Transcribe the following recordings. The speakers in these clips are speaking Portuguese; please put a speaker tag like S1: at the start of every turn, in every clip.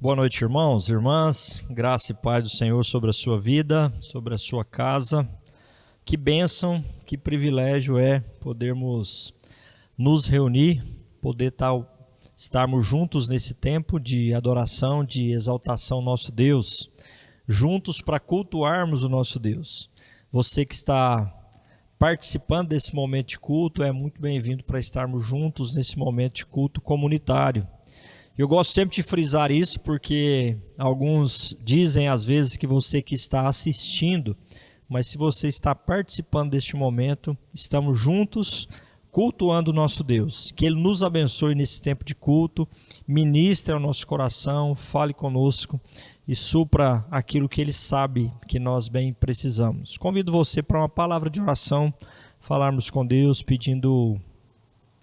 S1: Boa noite, irmãos, irmãs, graça e paz do Senhor sobre a sua vida, sobre a sua casa. Que bênção, que privilégio é podermos nos reunir, estarmos juntos nesse tempo de adoração, de exaltação ao nosso Deus, juntos para cultuarmos o nosso Deus. Você que está participando desse momento de culto é muito bem-vindo para estarmos juntos nesse momento de culto comunitário. Eu gosto sempre de frisar isso porque alguns dizem às vezes que você que está assistindo, mas se você está participando deste momento, estamos juntos cultuando o nosso Deus. Que Ele nos abençoe nesse tempo de culto, ministre ao nosso coração, fale conosco e supra aquilo que Ele sabe que nós bem precisamos. Convido você para uma palavra de oração, falarmos com Deus, pedindo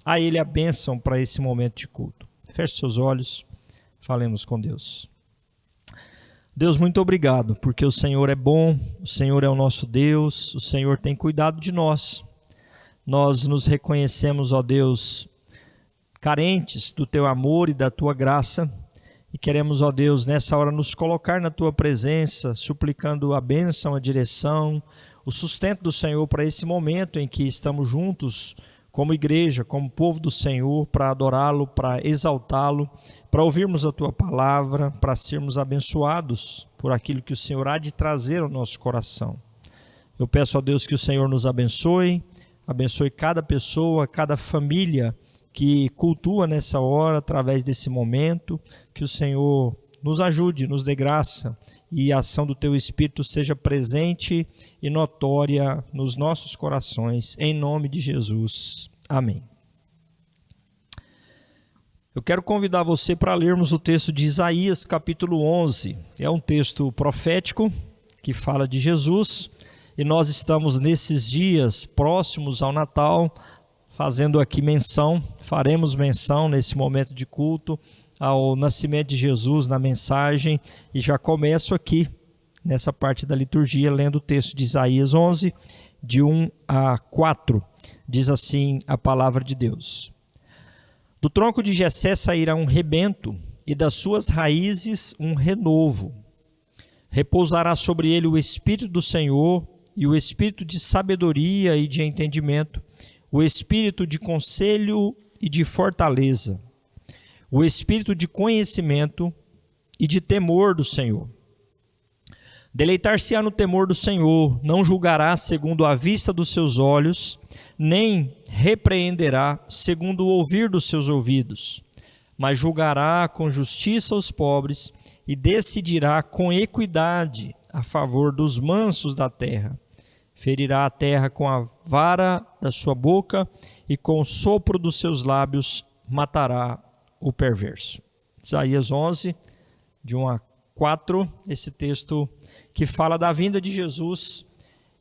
S1: a Ele a bênção para esse momento de culto. Feche seus olhos, falemos com Deus. Deus, muito obrigado, porque o Senhor é bom, o Senhor é o nosso Deus, o Senhor tem cuidado de nós. Nós nos reconhecemos, ó Deus, carentes do Teu amor e da Tua graça, e queremos, ó Deus, nessa hora nos colocar na Tua presença, suplicando a bênção, a direção, o sustento do Senhor para esse momento em que estamos juntos, como igreja, como povo do Senhor, para adorá-lo, para exaltá-lo, para ouvirmos a Tua palavra, para sermos abençoados por aquilo que o Senhor há de trazer ao nosso coração. Eu peço a Deus que o Senhor nos abençoe cada pessoa, cada família que cultua nessa hora, através desse momento, que o Senhor nos ajude, nos dê graça e a ação do Teu Espírito seja presente e notória nos nossos corações, em nome de Jesus. Amém. Eu quero convidar você para lermos o texto de Isaías, capítulo 11. É um texto profético que fala de Jesus e nós estamos nesses dias próximos ao Natal, fazendo aqui faremos menção nesse momento de culto, ao nascimento de Jesus na mensagem, e já começo aqui, nessa parte da liturgia, lendo o texto de Isaías 11, de 1 a 4, diz assim a palavra de Deus. Do tronco de Jessé sairá um rebento, e das suas raízes um renovo. Repousará sobre ele o Espírito do Senhor, e o Espírito de sabedoria e de entendimento, o Espírito de conselho e de fortaleza, o espírito de conhecimento e de temor do Senhor. Deleitar-se-á no temor do Senhor, não julgará segundo a vista dos seus olhos, nem repreenderá segundo o ouvir dos seus ouvidos, mas julgará com justiça os pobres e decidirá com equidade a favor dos mansos da terra. Ferirá a terra com a vara da sua boca e com o sopro dos seus lábios matará o perverso. Isaías 11, de 1 a 4, esse texto que fala da vinda de Jesus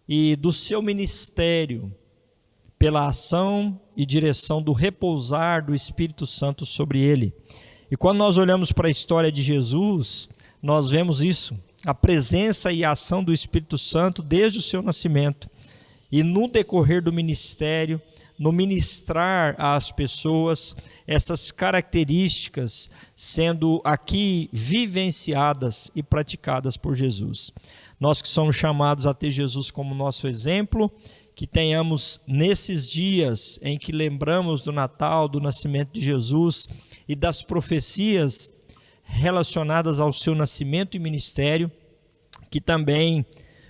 S1: e do seu ministério pela ação e direção do repousar do Espírito Santo sobre ele. E quando nós olhamos para a história de Jesus, nós vemos isso, a presença e a ação do Espírito Santo desde o seu nascimento e no decorrer do ministério, no ministrar às pessoas, essas características sendo aqui vivenciadas e praticadas por Jesus. Nós que somos chamados a ter Jesus como nosso exemplo, que tenhamos nesses dias em que lembramos do Natal, do nascimento de Jesus e das profecias relacionadas ao seu nascimento e ministério, que também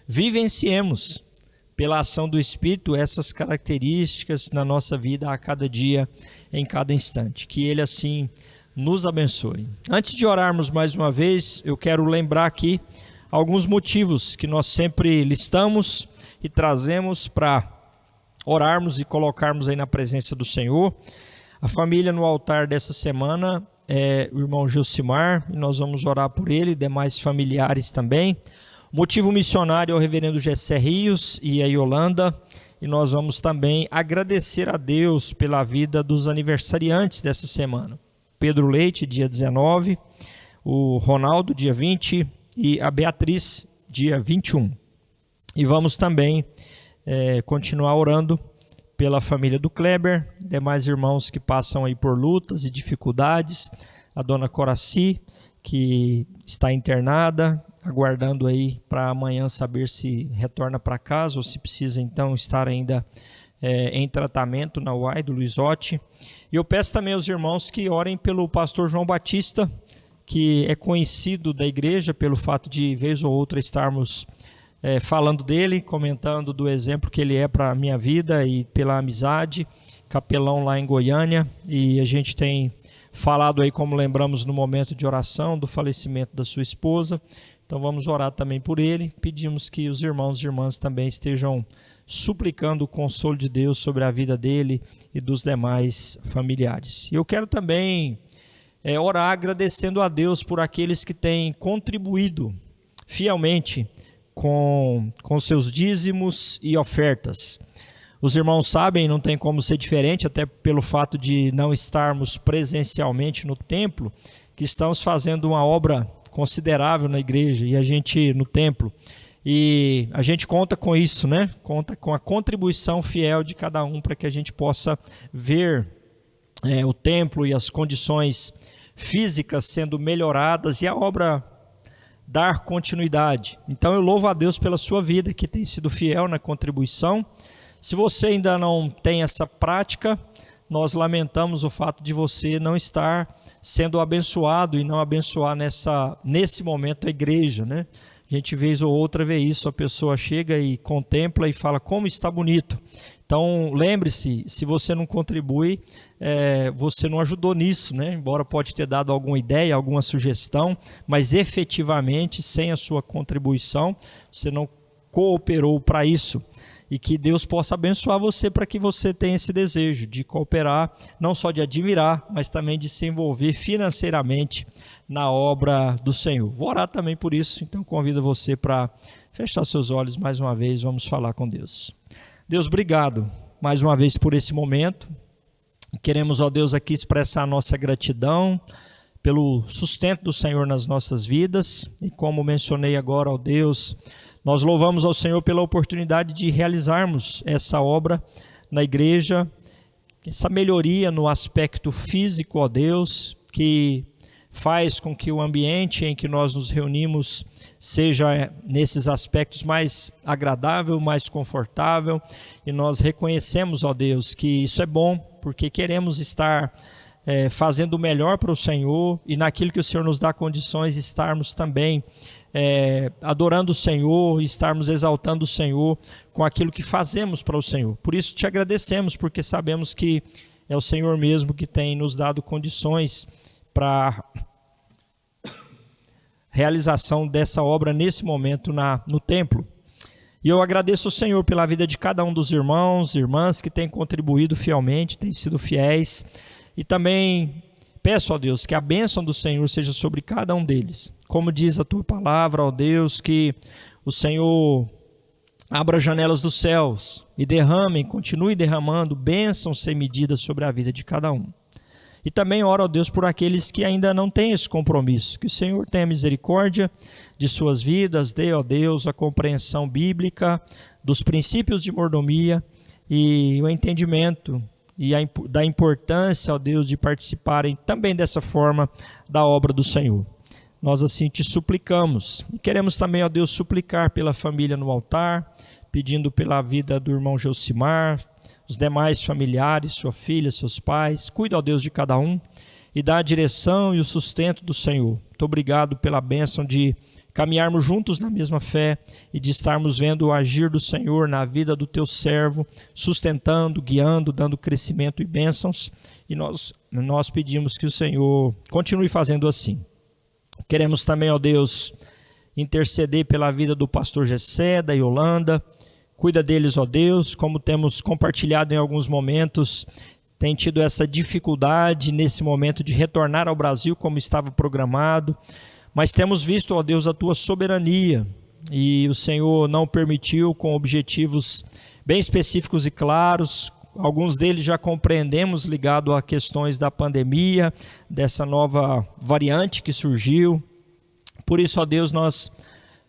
S1: vivenciemos pela ação do Espírito, essas características na nossa vida a cada dia, em cada instante. Que Ele assim nos abençoe. Antes de orarmos mais uma vez, eu quero lembrar aqui alguns motivos que nós sempre listamos e trazemos para orarmos e colocarmos aí na presença do Senhor. A família no altar dessa semana é o irmão Gilcimar, e nós vamos orar por ele e demais familiares também. Motivo missionário é o reverendo Gessé Rios e a Yolanda, e nós vamos também agradecer a Deus pela vida dos aniversariantes dessa semana. Pedro Leite, dia 19, o Ronaldo, dia 20, e a Beatriz, dia 21. E vamos também continuar orando pela família do Kleber, demais irmãos que passam aí por lutas e dificuldades, a dona Coraci que está internada, aguardando aí para amanhã saber se retorna para casa ou se precisa então estar ainda em tratamento na UAI do Luizotti. E eu peço também aos irmãos que orem pelo pastor João Batista, que é conhecido da igreja pelo fato de vez ou outra estarmos falando dele, comentando do exemplo que ele é para a minha vida e pela amizade, capelão lá em Goiânia, e a gente tem falado aí, como lembramos no momento de oração, do falecimento da sua esposa. Então vamos orar também por ele, pedimos que os irmãos e irmãs também estejam suplicando o consolo de Deus sobre a vida dele e dos demais familiares. E eu quero também orar agradecendo a Deus por aqueles que têm contribuído fielmente com seus dízimos e ofertas. Os irmãos sabem, não tem como ser diferente, até pelo fato de não estarmos presencialmente no templo, que estamos fazendo uma obra considerável na igreja e a gente no templo. E a gente conta com isso, né? Conta com a contribuição fiel de cada um para que a gente possa ver o templo e as condições físicas sendo melhoradas e a obra dar continuidade. Então eu louvo a Deus pela sua vida, que tem sido fiel na contribuição. Se você ainda não tem essa prática, nós lamentamos o fato de você não estar sendo abençoado e não abençoar nesse momento a igreja, né? A gente vez ou outra vê isso, a pessoa chega e contempla e fala como está bonito. Então lembre-se, se você não contribui, você não ajudou nisso, né? Embora pode ter dado alguma ideia, alguma sugestão, mas efetivamente sem a sua contribuição, você não cooperou para isso. E que Deus possa abençoar você para que você tenha esse desejo de cooperar, não só de admirar, mas também de se envolver financeiramente na obra do Senhor. Vou orar também por isso, então convido você para fechar seus olhos mais uma vez, vamos falar com Deus. Deus, obrigado mais uma vez por esse momento. Queremos, ó Deus, aqui expressar a nossa gratidão pelo sustento do Senhor nas nossas vidas. E como mencionei agora, ó Deus, nós louvamos ao Senhor pela oportunidade de realizarmos essa obra na igreja, essa melhoria no aspecto físico, ó Deus, que faz com que o ambiente em que nós nos reunimos seja nesses aspectos mais agradável, mais confortável, e nós reconhecemos, ó Deus, que isso é bom, porque queremos estar fazendo o melhor para o Senhor, e naquilo que o Senhor nos dá condições, estarmos também adorando o Senhor, estarmos exaltando o Senhor com aquilo que fazemos para o Senhor. Por isso te agradecemos, porque sabemos que é o Senhor mesmo que tem nos dado condições para realização dessa obra nesse momento no templo. E eu agradeço ao Senhor pela vida de cada um dos irmãos e irmãs que têm contribuído fielmente, têm sido fiéis, e também peço, ó Deus, que a bênção do Senhor seja sobre cada um deles. Como diz a tua palavra, ó Deus, que o Senhor abra as janelas dos céus e continue derramando bênçãos sem medida sobre a vida de cada um. E também oro, ó Deus, por aqueles que ainda não têm esse compromisso, que o Senhor tenha misericórdia de suas vidas, dê, ó Deus, a compreensão bíblica dos princípios de mordomia e o entendimento da importância, ó Deus, de participarem também dessa forma da obra do Senhor. Nós assim te suplicamos e queremos também, ó Deus, suplicar pela família no altar, pedindo pela vida do irmão Gelsimar, os demais familiares, sua filha, seus pais. Cuida, ó Deus, de cada um e dá a direção e o sustento do Senhor. Muito obrigado pela bênção de caminharmos juntos na mesma fé e de estarmos vendo o agir do Senhor na vida do teu servo, sustentando, guiando, dando crescimento e bênçãos. E nós pedimos que o Senhor continue fazendo assim. Queremos também, ó Deus, interceder pela vida do pastor Gessé, da Yolanda. Cuida deles, ó Deus, como temos compartilhado em alguns momentos, tem tido essa dificuldade nesse momento de retornar ao Brasil como estava programado, mas temos visto, ó Deus, a tua soberania, e o Senhor não permitiu, com objetivos bem específicos e claros. Alguns deles já compreendemos ligado a questões da pandemia, dessa nova variante que surgiu. Por isso, ó Deus, nós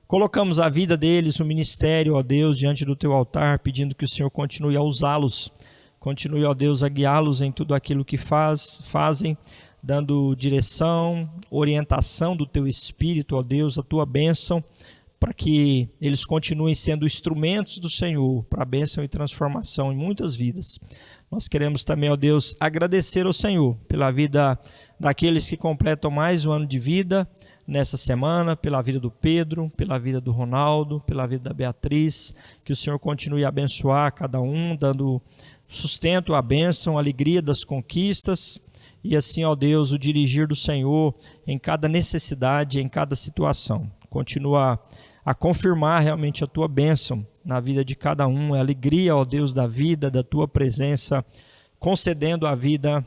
S1: colocamos a vida deles, o ministério, ó Deus, diante do teu altar, pedindo que o Senhor continue a usá-los, continue, ó Deus, a guiá-los em tudo aquilo que fazem, dando direção, orientação do Teu Espírito, ó Deus, a Tua bênção, para que eles continuem sendo instrumentos do Senhor para a bênção e transformação em muitas vidas. Nós queremos também, ó Deus, agradecer ao Senhor pela vida daqueles que completam mais um ano de vida nessa semana, pela vida do Pedro, pela vida do Ronaldo, pela vida da Beatriz, que o Senhor continue a abençoar cada um, dando sustento, a bênção, a alegria das conquistas, e assim, ó Deus, o dirigir do Senhor em cada necessidade, em cada situação. Continua a confirmar realmente a Tua bênção na vida de cada um, a alegria, ó Deus, da vida, da Tua presença, concedendo a vida.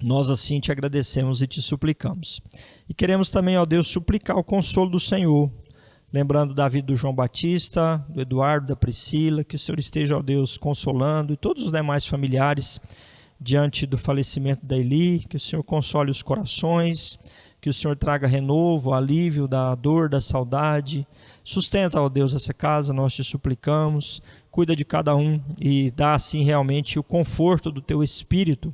S1: Nós assim Te agradecemos e Te suplicamos. E queremos também, ó Deus, suplicar o consolo do Senhor, lembrando da vida do João Batista, do Eduardo, da Priscila, que o Senhor esteja, ó Deus, consolando, e todos os demais familiares diante do falecimento da Eli, que o Senhor console os corações, que o Senhor traga renovo, alívio da dor, da saudade. Sustenta, ó Deus, essa casa, nós Te suplicamos, cuida de cada um e dá assim realmente o conforto do Teu Espírito,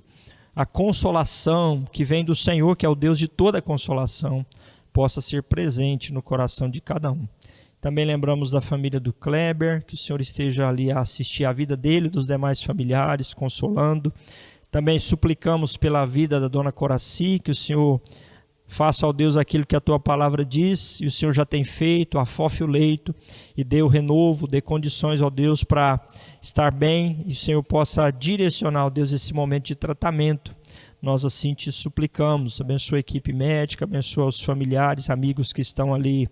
S1: a consolação que vem do Senhor, que é o Deus de toda consolação, possa ser presente no coração de cada um. Também lembramos da família do Kleber, que o Senhor esteja ali a assistir a vida dele, dos demais familiares, consolando. Também suplicamos pela vida da dona Coraci, que o Senhor faça, ó Deus, aquilo que a Tua palavra diz, e o Senhor já tem feito, afofe o leito e dê o renovo, dê condições, ó Deus, para estar bem, e o Senhor possa direcionar, ó Deus, esse momento de tratamento. Nós assim Te suplicamos, abençoa a equipe médica, abençoa os familiares, amigos que estão ali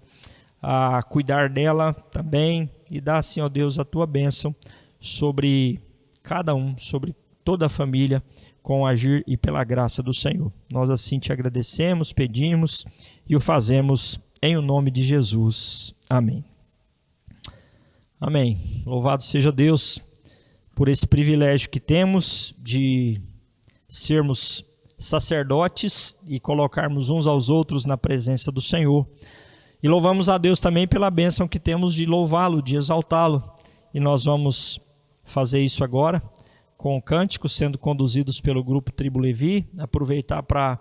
S1: a cuidar dela também, e dá assim, ó Deus, a Tua bênção sobre cada um, sobre toda a família, com o agir e pela graça do Senhor. Nós assim Te agradecemos, pedimos e o fazemos em o nome de Jesus. Amém. Amém. Louvado seja Deus por esse privilégio que temos de sermos sacerdotes e colocarmos uns aos outros na presença do Senhor. E louvamos a Deus também pela bênção que temos de louvá-lo, de exaltá-lo. E nós vamos fazer isso agora, com cânticos sendo conduzidos pelo grupo Tribo Levi. Aproveitar para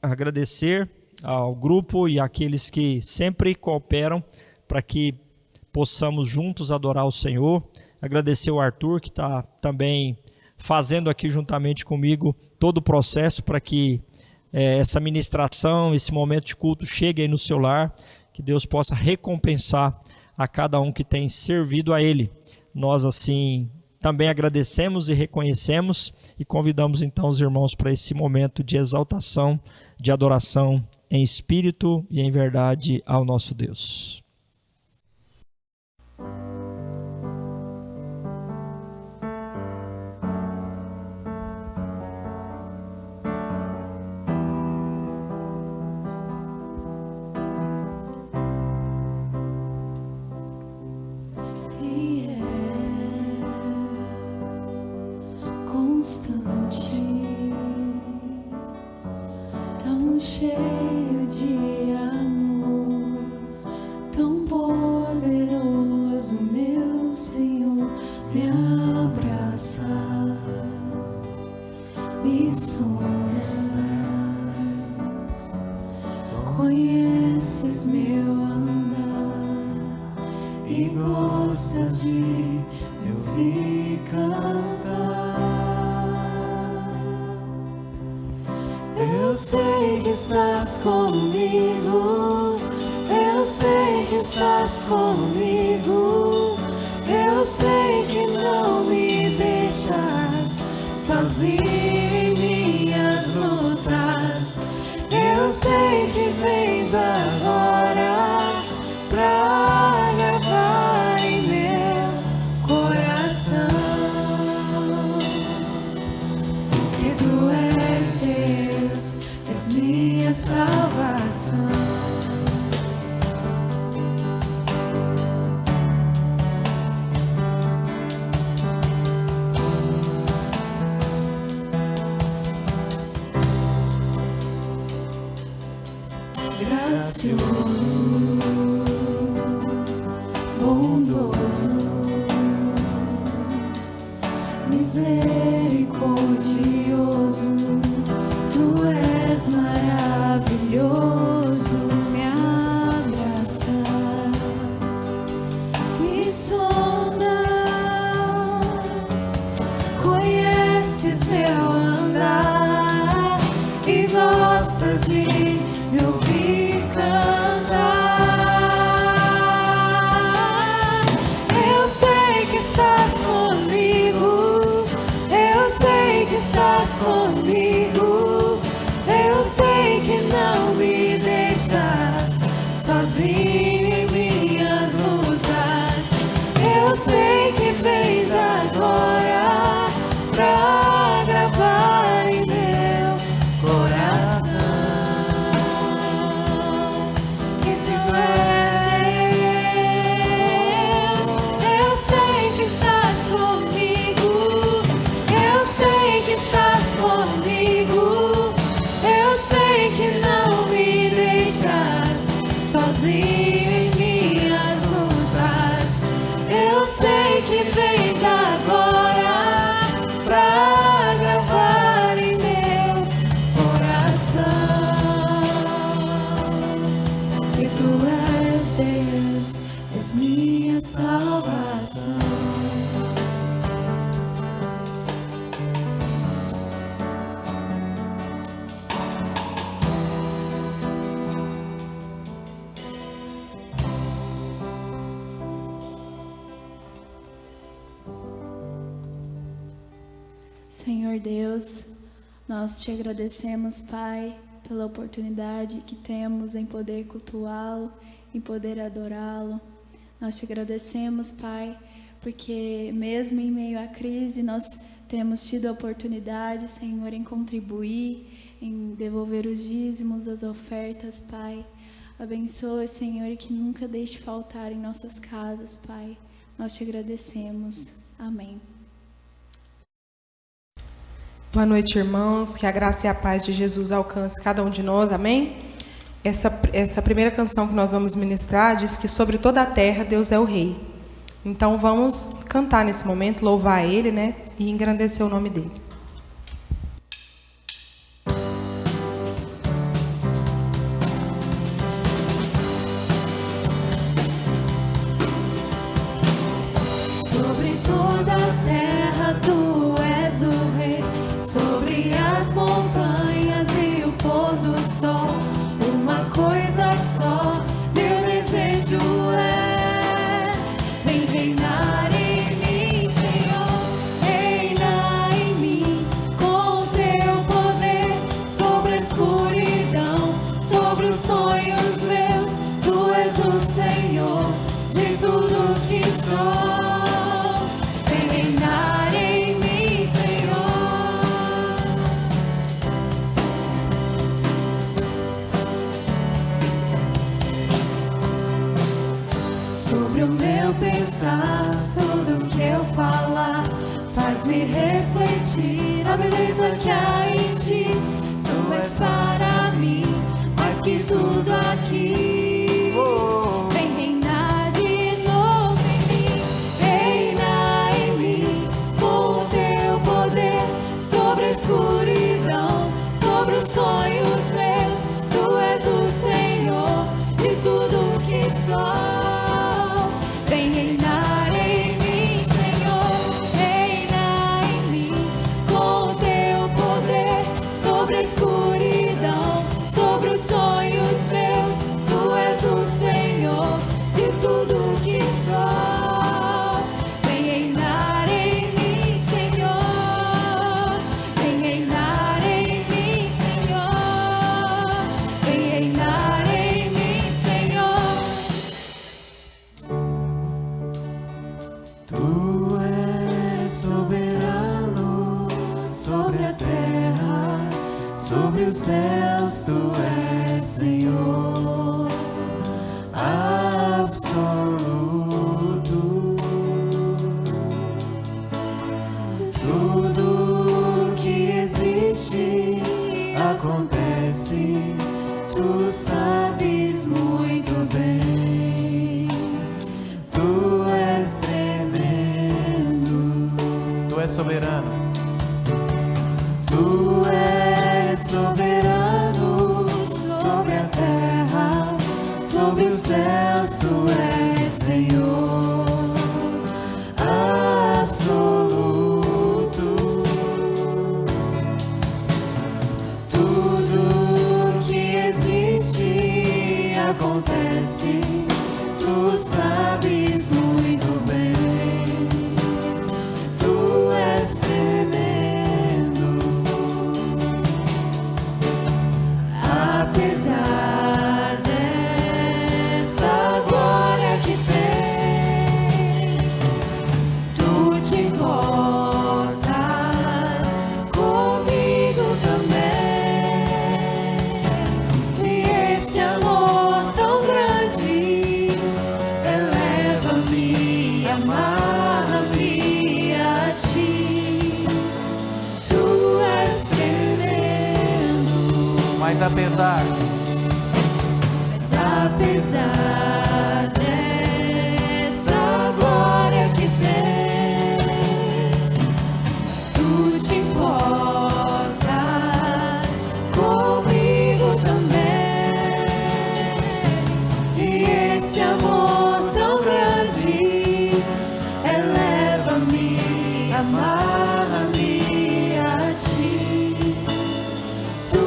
S1: agradecer ao grupo e àqueles que sempre cooperam para que possamos juntos adorar o Senhor. Agradecer o Arthur, que está também fazendo aqui juntamente comigo todo o processo para que essa ministração, esse momento de culto chegue aí no seu lar, que Deus possa recompensar a cada um que tem servido a Ele. Nós assim também agradecemos e reconhecemos e convidamos então os irmãos para esse momento de exaltação, de adoração em espírito e em verdade ao nosso Deus.
S2: Constante, tão cheio de amor, tão poderoso, meu Senhor, me abraças, me sondas, conheces meu andar e gostas de me ouvir cantar. Eu sei que estás comigo, eu sei que estás comigo, eu sei que não me deixas sozinho em minhas lutas. Eu sei que vens agora pra gravar em meu coração que Tu és Deus, és minha salvação. Gracioso, bondoso, misericordioso, Tu és és maravilhoso, me abraças, me sondas, conheces meu andar e gostas de me ouvir cantar. Eu sei que estás comigo, eu sei que estás comigo, eu sei que não me deixas sozinho em minhas lutas. Eu sei que vens agora pra gravar em meu coração que tu és Deus. Eu sei que estás comigo, eu sei que estás comigo, eu sei que não me deixas sozinho em minhas lutas. Eu sei que vens agora pra gravar em meu coração que tu és Deus, és minha salvação.
S3: Senhor Deus, nós te agradecemos, Pai, pela oportunidade que temos em poder cultuá-lo, em poder adorá-lo. Nós te agradecemos, Pai, porque mesmo em meio à crise nós temos tido a oportunidade, Senhor, em contribuir, em devolver os dízimos, as ofertas, Pai. Abençoa, Senhor, e que nunca deixe faltar em nossas casas, Pai. Nós te agradecemos. Amém.
S4: Boa noite, irmãos. Que a graça e a paz de Jesus alcance cada um de nós. Amém? Essa primeira canção que nós vamos ministrar diz que sobre toda a terra Deus é o Rei. Então vamos cantar nesse momento, louvar Ele, né? E engrandecer o nome dEle.
S2: Sobre toda a terra tu és o Rei, sobre as montanhas e o pôr do sol. Uma coisa só, meu desejo é: vem reinar em mim, Senhor, reina em mim, com teu poder, sobre a escuridão, sobre os sonhos meus. Tu és o Senhor de tudo que sou. Vem reinar em mim, Senhor. Sobre o meu pensar, tudo que eu falar faz-me refletir a beleza que há em ti. Tu és para mim mais que tudo aqui. Vem reinar de novo em mim, reina em mim, com o teu poder, sobre a escuridão, sobre os sonhos meus. Tu és o Senhor de tudo que sou. Vem reinar em mim, Senhor, reina em mim, com o teu poder, sobre a escuridão, sobre os sonhos meus. Tu sobre os céus tu és Senhor absoluto. Tudo que existe acontece, tu sabes muito bem, tu és tremendo. Apesar desta glória que tens, tu te importas comigo também. E esse amor tão grande eleva-me, amarra-me a ti. Tu és tremendo.
S5: Mas apesar
S2: dessa glória que tens, tu te importas comigo também. E esse amor tão grande eleva-me, amarra-me a ti. Tu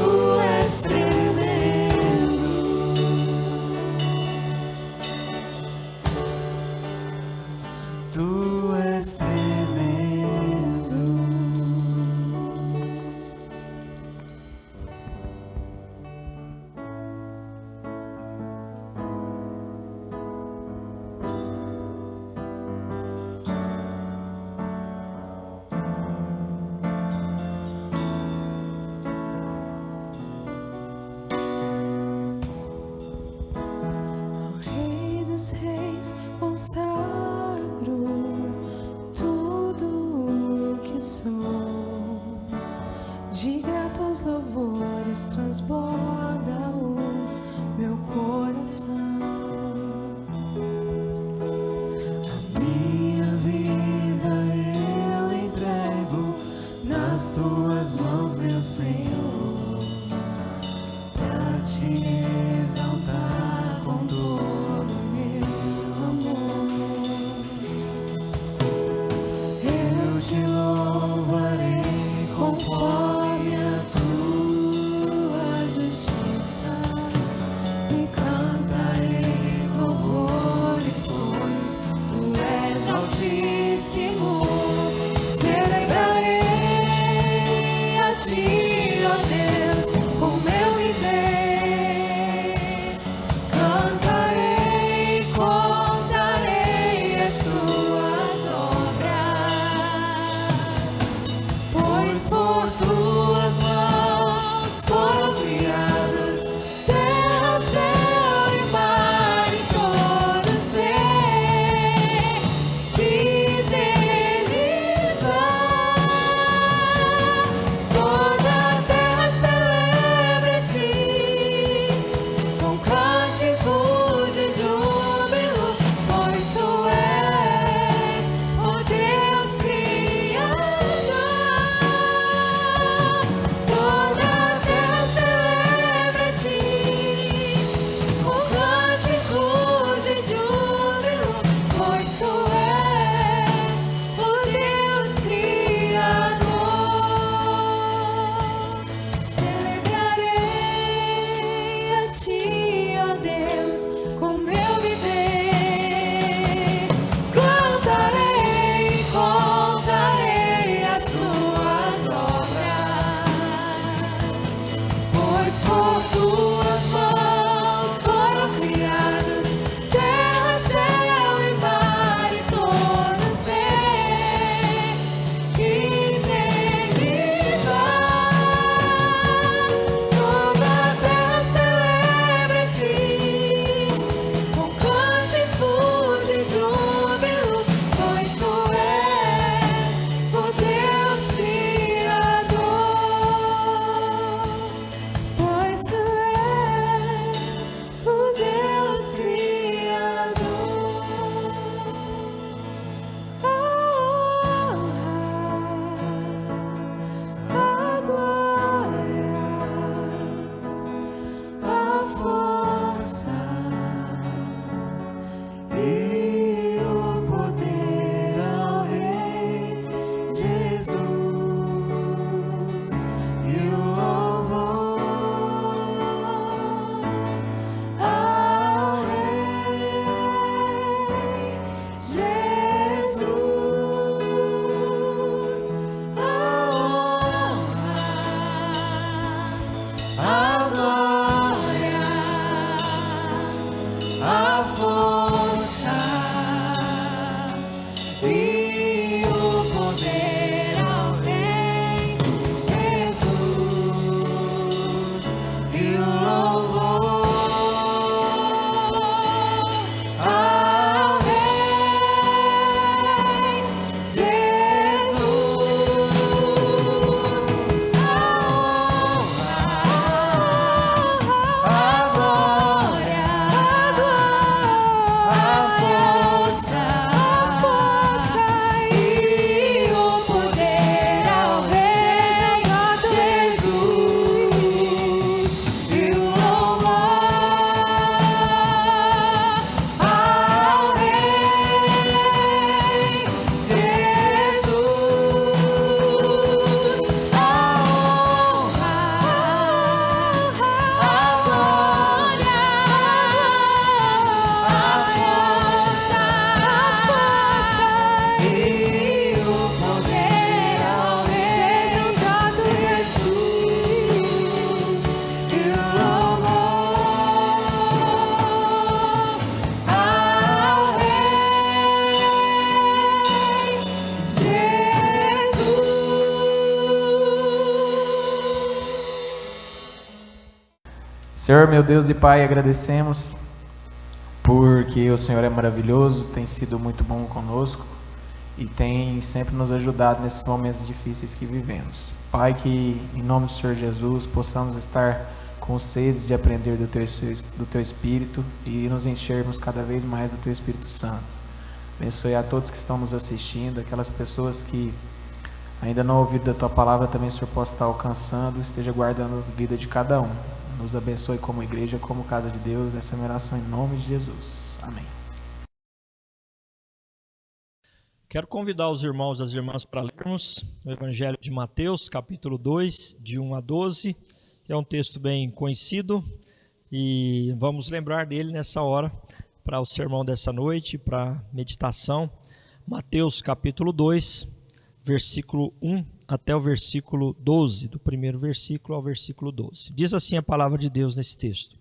S2: és tremendo. Tu és tremendo. Rei dos reis, consagro tudo o que sou. De gratos louvores transborda o meu coração. A minha vida eu entrego nas tuas mãos, meu Senhor, pra te exaltar com todo o meu amor. Eu te louvarei conforme a tua justiça, e cantarei louvores, pois tu és altíssimo. Celebrarei a ti, ó a força e o poder ao Rei Jesus e o louvor ao Rei Jesus, a honra, a glória, a força e o poder ao Rei Jesus e o louvor ao Rei Jesus, a honra, a glória, a força e o poder ao Rei Jesus e o louvor ao Rei Jesus.
S5: Senhor, meu Deus e Pai, agradecemos porque o Senhor é maravilhoso, tem sido muito bom conosco e tem sempre nos ajudado nesses momentos difíceis que vivemos. Pai, que em nome do Senhor Jesus possamos estar com sede de aprender do Teu Espírito e nos enchermos cada vez mais do Teu Espírito Santo. Abençoe a todos que estão nos assistindo, aquelas pessoas que ainda não ouviram da Tua Palavra, também o Senhor possa estar alcançando, esteja guardando a vida de cada um. Nos abençoe como igreja, como casa de Deus. Essa é a minha oração em nome de Jesus. Amém.
S1: Quero convidar os irmãos e as irmãs para lermos o Evangelho de Mateus, capítulo 2, de 1 a 12. É um texto bem conhecido e vamos lembrar dele nessa hora para o sermão dessa noite, para a meditação. Mateus, capítulo 2, versículo 1 até o versículo 12, do primeiro versículo ao versículo 12. Diz assim a palavra de Deus nesse texto.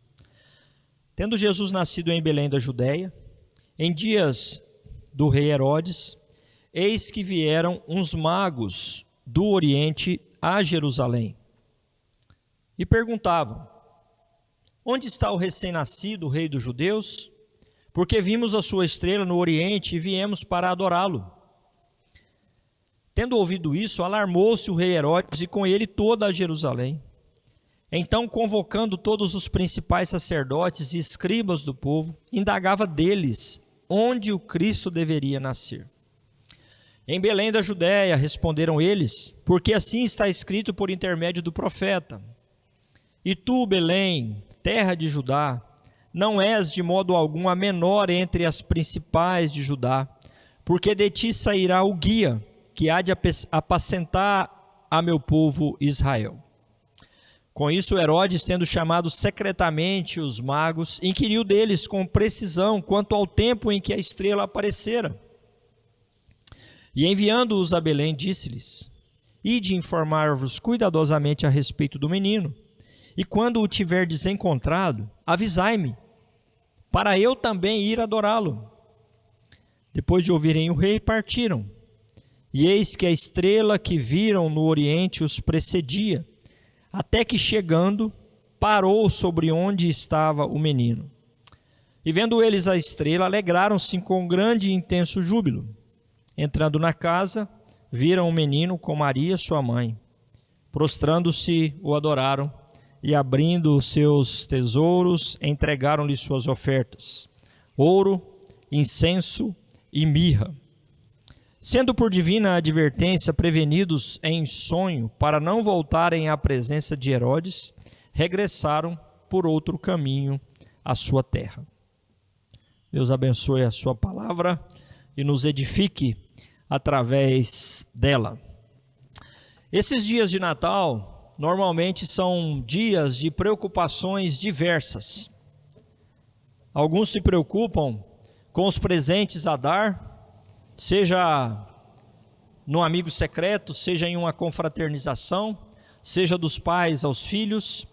S1: Tendo Jesus nascido em Belém da Judéia, em dias do rei Herodes, eis que vieram uns magos do Oriente a Jerusalém e perguntavam: onde está o recém-nascido rei dos judeus? Porque vimos a sua estrela no Oriente e viemos para adorá-lo. Tendo ouvido isso, alarmou-se o rei Herodes e com ele toda a Jerusalém. Então, convocando todos os principais sacerdotes e escribas do povo, indagava deles onde o Cristo deveria nascer. Em Belém da Judéia, responderam eles, porque assim está escrito por intermédio do profeta. E tu, Belém, terra de Judá, não és de modo algum a menor entre as principais de Judá, porque de ti sairá o guia, que há de apacentar a meu povo Israel. Com isso, Herodes, tendo chamado secretamente os magos, inquiriu deles com precisão quanto ao tempo em que a estrela aparecera. E enviando-os a Belém, disse-lhes: ide informar-vos cuidadosamente a respeito do menino, e quando o tiverdes encontrado, avisai-me, para eu também ir adorá-lo. Depois de ouvirem o rei, partiram. E eis que a estrela que viram no Oriente os precedia, até que chegando, parou sobre onde estava o menino. E vendo eles a estrela, alegraram-se com grande e intenso júbilo. Entrando na casa, viram o menino com Maria, sua mãe. Prostrando-se, o adoraram, e abrindo os seus tesouros, entregaram-lhe suas ofertas: ouro, incenso e mirra. Sendo por divina advertência prevenidos em sonho para não voltarem à presença de Herodes, regressaram por outro caminho à sua terra. Deus abençoe a sua palavra e nos edifique através dela. Esses dias de Natal normalmente são dias de preocupações diversas. Alguns se preocupam com os presentes a dar, seja no amigo secreto, seja em uma confraternização, seja dos pais aos filhos.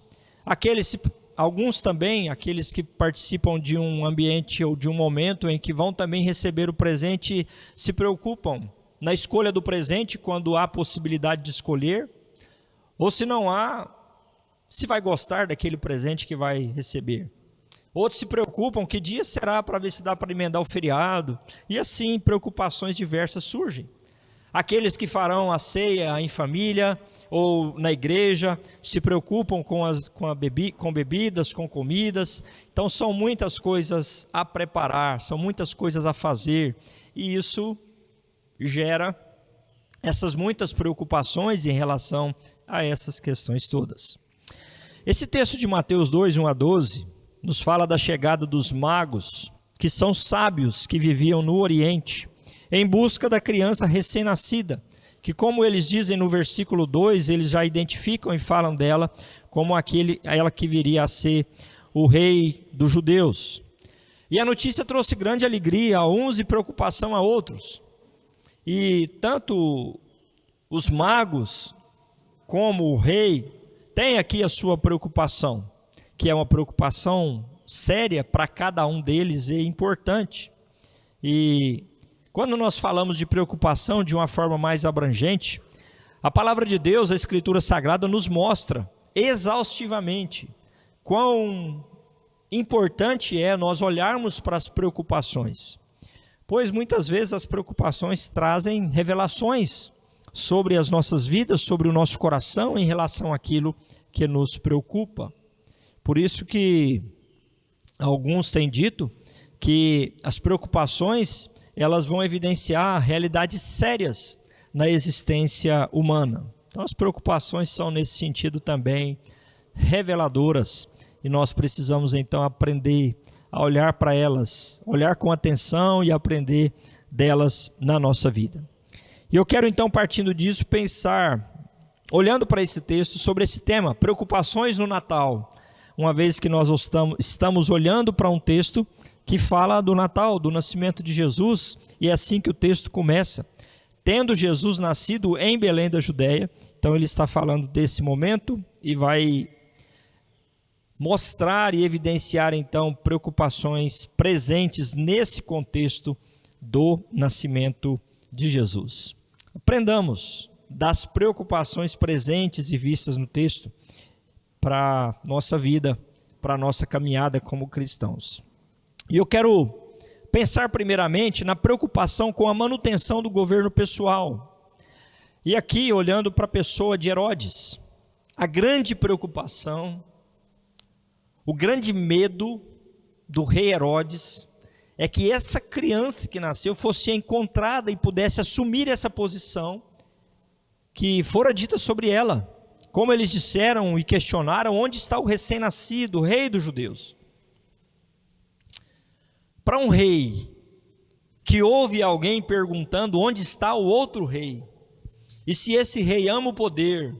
S1: alguns também, aqueles que participam de um ambiente ou de um momento em que vão também receber o presente, se preocupam na escolha do presente quando há possibilidade de escolher, ou se não há, se vai gostar daquele presente que vai receber. Outros se preocupam que dia será para ver se dá para emendar o feriado, e assim preocupações diversas surgem. Aqueles que farão a ceia em família ou na igreja se preocupam com bebidas, com comidas. Então são muitas coisas a preparar, são muitas coisas a fazer, e isso gera essas muitas preocupações em relação a essas questões todas. Esse texto de Mateus 2, 1 a 12, nos fala da chegada dos magos, que são sábios que viviam no Oriente, em busca da criança recém-nascida, que, como eles dizem no versículo 2, eles já identificam e falam dela como ela que viria a ser o rei dos judeus. E a notícia trouxe grande alegria a uns e preocupação a outros. E tanto os magos como o rei têm aqui a sua preocupação, que é uma preocupação séria para cada um deles e importante. E quando nós falamos de preocupação de uma forma mais abrangente, a palavra de Deus, a Escritura Sagrada, nos mostra exaustivamente quão importante é nós olharmos para as preocupações, pois muitas vezes as preocupações trazem revelações sobre as nossas vidas, sobre o nosso coração em relação àquilo que nos preocupa. Por isso que alguns têm dito que as preocupações, elas vão evidenciar realidades sérias na existência humana. Então as preocupações são nesse sentido também reveladoras, e nós precisamos então aprender a olhar para elas, olhar com atenção e aprender delas na nossa vida. E eu quero então, partindo disso, pensar, olhando para esse texto, sobre esse tema, preocupações no Natal, uma vez que nós estamos olhando para um texto que fala do Natal, do nascimento de Jesus, e é assim que o texto começa. Tendo Jesus nascido em Belém da Judéia, então ele está falando desse momento e vai mostrar e evidenciar então preocupações presentes nesse contexto do nascimento de Jesus. Aprendamos das preocupações presentes e vistas no texto para a nossa vida, para a nossa caminhada como cristãos. E eu quero pensar primeiramente na preocupação com a manutenção do governo pessoal. E aqui, olhando para a pessoa de Herodes, a grande preocupação, o grande medo do rei Herodes é que essa criança que nasceu fosse encontrada e pudesse assumir essa posição que fora dita sobre ela. Como eles disseram e questionaram, onde está o recém-nascido, o rei dos judeus? Para um rei que ouve alguém perguntando onde está o outro rei, e se esse rei ama o poder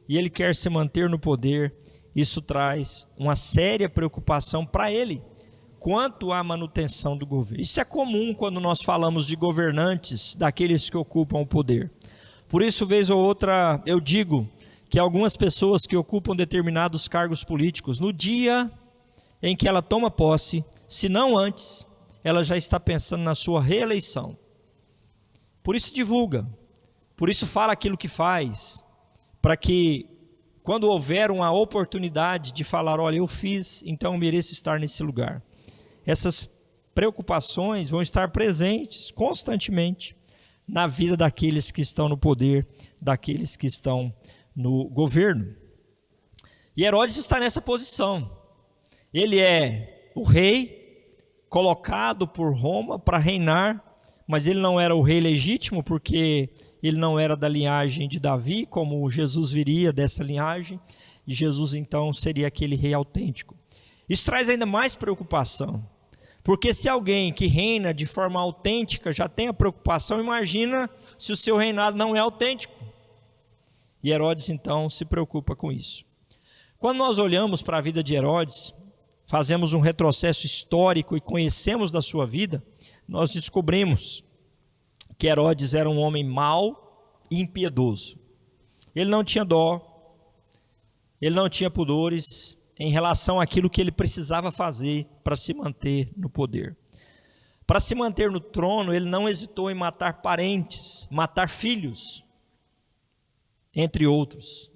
S1: e ele quer se manter no poder, isso traz uma séria preocupação para ele quanto à manutenção do governo. Isso é comum quando nós falamos de governantes, daqueles que ocupam o poder. Por isso, vez ou outra, eu digo que algumas pessoas que ocupam determinados cargos políticos, no dia em que ela toma posse, se não antes, ela já está pensando na sua reeleição. Por isso divulga, por isso fala aquilo que faz, para que quando houver uma oportunidade de falar, olha, eu fiz, então eu mereço estar nesse lugar. Essas preocupações vão estar presentes constantemente na vida daqueles que estão no poder, daqueles que estão no governo. E Herodes está nessa posição. Ele é o rei colocado por Roma para reinar, mas ele não era o rei legítimo, porque ele não era da linhagem de Davi, como Jesus viria dessa linhagem, e Jesus então seria aquele rei autêntico. Isso traz ainda mais preocupação, porque se alguém que reina de forma autêntica já tem a preocupação, imagina se o seu reinado não é autêntico. E Herodes então se preocupa com isso. Quando nós olhamos para a vida de Herodes, fazemos um retrocesso histórico e conhecemos da sua vida, nós descobrimos que Herodes era um homem mau e impiedoso. Ele não tinha dó, ele não tinha pudores, em relação àquilo que ele precisava fazer para se manter no poder. Para se manter no trono, ele não hesitou em matar parentes, matar filhos, entre outros.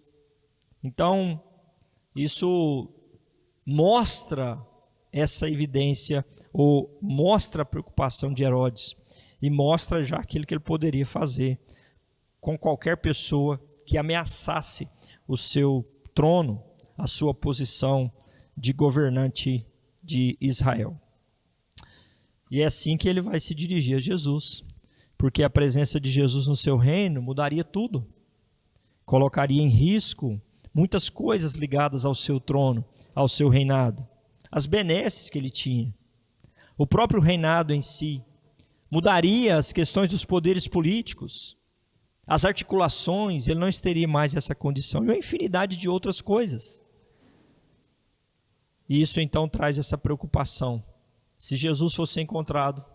S1: Então, isso mostra essa evidência, ou mostra a preocupação de Herodes, e mostra já aquilo que ele poderia fazer com qualquer pessoa que ameaçasse o seu trono, a sua posição de governante de Israel. E é assim que ele vai se dirigir a Jesus, porque a presença de Jesus no seu reino mudaria tudo, colocaria em risco muitas coisas ligadas ao seu trono, ao seu reinado, as benesses que ele tinha, o próprio reinado em si, mudaria as questões dos poderes políticos, as articulações, ele não teria mais essa condição, e uma infinidade de outras coisas. E isso então traz essa preocupação. Se Jesus fosse encontrado,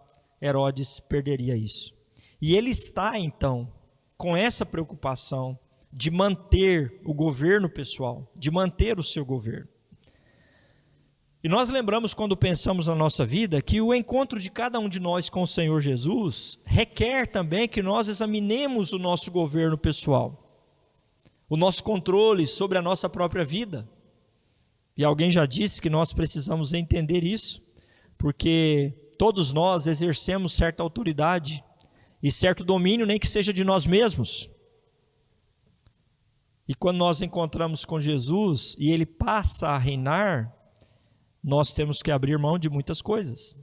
S1: Herodes perderia isso. E ele está então com essa preocupação de manter o governo pessoal, de manter o seu governo. E nós lembramos, quando pensamos na nossa vida, que o encontro de cada um de nós com o Senhor Jesus requer também que nós examinemos o nosso governo pessoal, o nosso controle sobre a nossa própria vida. E alguém já disse que nós precisamos entender isso, porque todos nós exercemos certa autoridade e certo domínio, nem que seja de nós mesmos. E quando nós encontramos com Jesus e ele passa a reinar, nós temos que abrir mão de muitas coisas.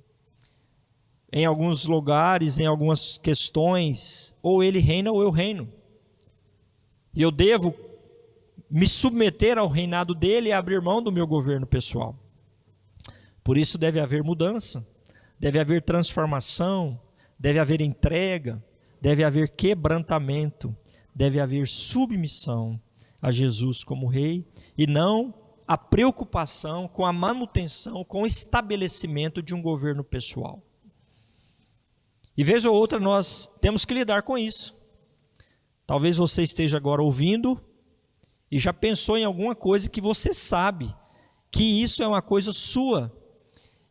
S1: Em alguns lugares, em algumas questões, ou ele reina ou eu reino. E eu devo me submeter ao reinado dele e abrir mão do meu governo pessoal. Por isso deve haver mudança, deve haver transformação, deve haver entrega, deve haver quebrantamento, deve haver submissão a Jesus como rei, e não a preocupação com a manutenção, com o estabelecimento de um governo pessoal. E vez ou outra nós temos que lidar com isso. Talvez você esteja agora ouvindo e já pensou em alguma coisa que você sabe que isso é uma coisa sua.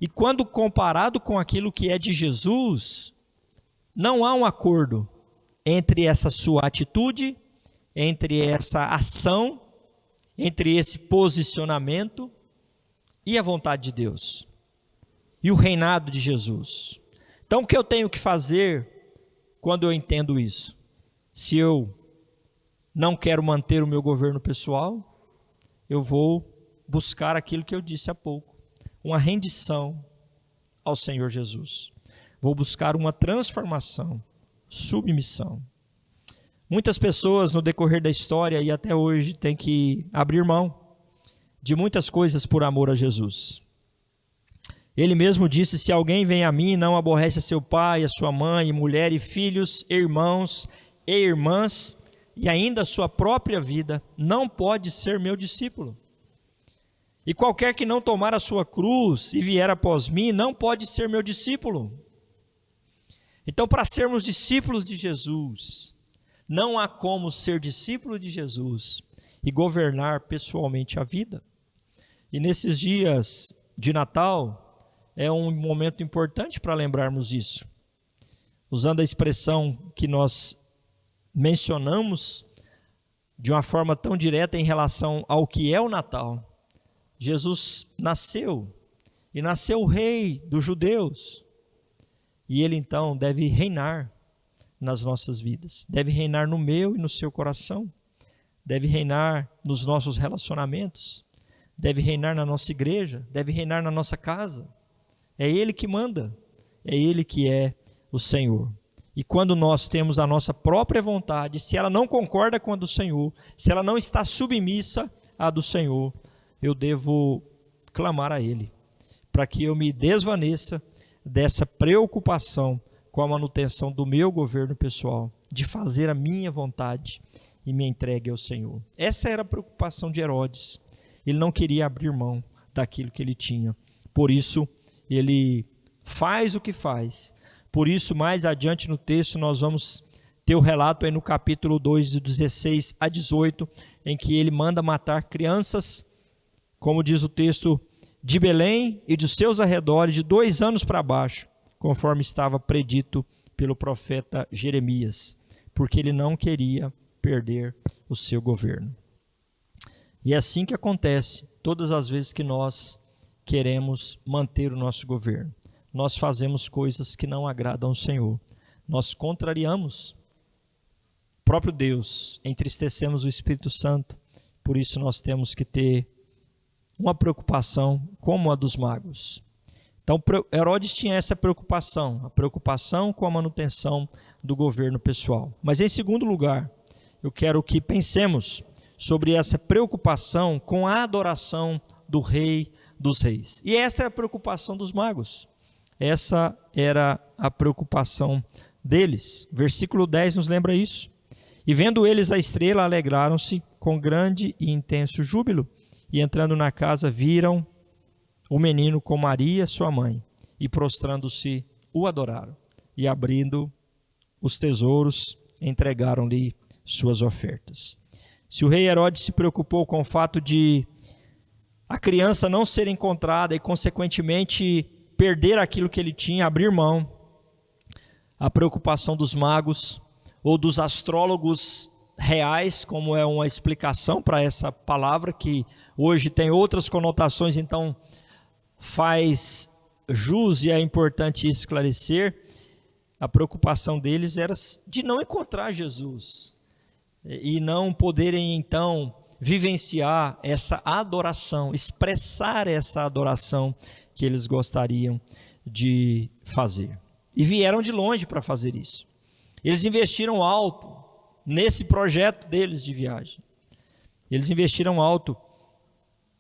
S1: E quando comparado com aquilo que é de Jesus, não há um acordo entre essa sua atitude, entre essa ação, entre esse posicionamento e a vontade de Deus e o reinado de Jesus. Então, o que eu tenho que fazer quando eu entendo isso? Se eu não quero manter o meu governo pessoal, eu vou buscar aquilo que eu disse há pouco, uma rendição ao Senhor Jesus. Vou buscar uma transformação, submissão. Muitas pessoas no decorrer da história e até hoje têm que abrir mão de muitas coisas por amor a Jesus. Ele mesmo disse: se alguém vem a mim e não aborrece a seu pai, a sua mãe, mulher e filhos, irmãos e irmãs, e ainda a sua própria vida, não pode ser meu discípulo. E qualquer que não tomar a sua cruz e vier após mim, não pode ser meu discípulo. Então, para sermos discípulos de Jesus, não há como ser discípulo de Jesus e governar pessoalmente a vida. E nesses dias de Natal, é um momento importante para lembrarmos isso. Usando a expressão que nós mencionamos de uma forma tão direta em relação ao que é o Natal, Jesus nasceu, e nasceu o rei dos judeus, e ele então deve reinar nas nossas vidas, deve reinar no meu e no seu coração, deve reinar nos nossos relacionamentos, deve reinar na nossa igreja, deve reinar na nossa casa. É ele que manda, é ele que é o Senhor. E quando nós temos a nossa própria vontade, se ela não concorda com a do Senhor, se ela não está submissa à do Senhor, eu devo clamar a ele, para que eu me desvaneça dessa preocupação com a manutenção do meu governo pessoal, de fazer a minha vontade e me entregue ao Senhor. Essa era a preocupação de Herodes. Ele não queria abrir mão daquilo que ele tinha. Por isso, ele faz o que faz. Por isso, mais adiante no texto, nós vamos ter o relato aí no capítulo 2, de 16 a 18, em que ele manda matar crianças como diz o texto, de Belém e de seus arredores, de 2 anos para baixo, conforme estava predito pelo profeta Jeremias, porque ele não queria perder o seu governo. E é assim que acontece todas as vezes que nós queremos manter o nosso governo. Nós fazemos coisas que não agradam ao Senhor. Nós contrariamos o próprio Deus, entristecemos o Espírito Santo. Por isso nós temos que ter uma preocupação como a dos magos. Então Herodes tinha essa preocupação, a preocupação com a manutenção do governo pessoal. Mas em segundo lugar, eu quero que pensemos sobre essa preocupação com a adoração do Rei dos Reis. E essa é a preocupação dos magos. Essa era a preocupação deles. Versículo 10 nos lembra isso. E vendo eles a estrela, alegraram-se com grande e intenso júbilo. E entrando na casa, viram o menino com Maria, sua mãe, e prostrando-se, o adoraram. E abrindo os tesouros, entregaram-lhe suas ofertas. Se o rei Herodes se preocupou com o fato de a criança não ser encontrada e, consequentemente, perder aquilo que ele tinha, abrir mão, a preocupação dos magos ou dos astrólogos reais, como é uma explicação para essa palavra, que hoje tem outras conotações, então faz jus e é importante esclarecer. A preocupação deles era de não encontrar Jesus e não poderem então vivenciar essa adoração, expressar essa adoração que eles gostariam de fazer. E vieram de longe para fazer isso. Eles investiram alto nesse projeto deles de viagem. Eles investiram alto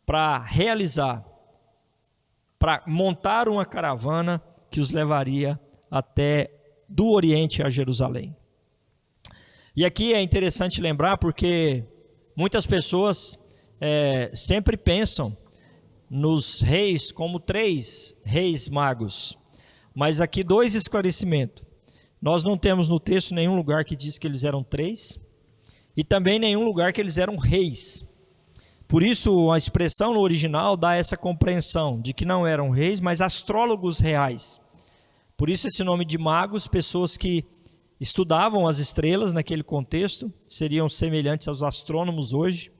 S1: para realizar, para montar uma caravana que os levaria até do Oriente a Jerusalém. E aqui é interessante lembrar porque muitas pessoas sempre pensam nos reis como 3 reis magos. Mas aqui 2 esclarecimentos. Nós não temos no texto nenhum lugar que diz que eles eram 3 e também nenhum lugar que eles eram reis. Por isso a expressão no original dá essa compreensão de que não eram reis, mas astrólogos reais. Por isso esse nome de magos, pessoas que estudavam as estrelas naquele contexto, seriam semelhantes aos astrônomos hoje,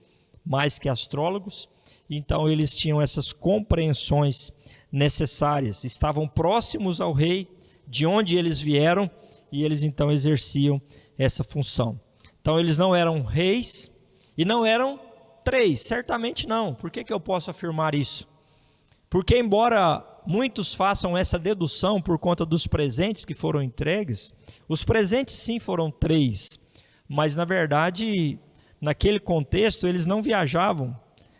S1: mais que astrólogos. Então eles tinham essas compreensões necessárias, estavam próximos ao rei, de onde eles vieram, e eles então exerciam essa função. Então eles não eram reis e não eram 3, certamente não. Por que eu posso afirmar isso? Porque embora muitos façam essa dedução por conta dos presentes que foram entregues, os presentes sim foram 3, mas na verdade, naquele contexto eles não viajavam,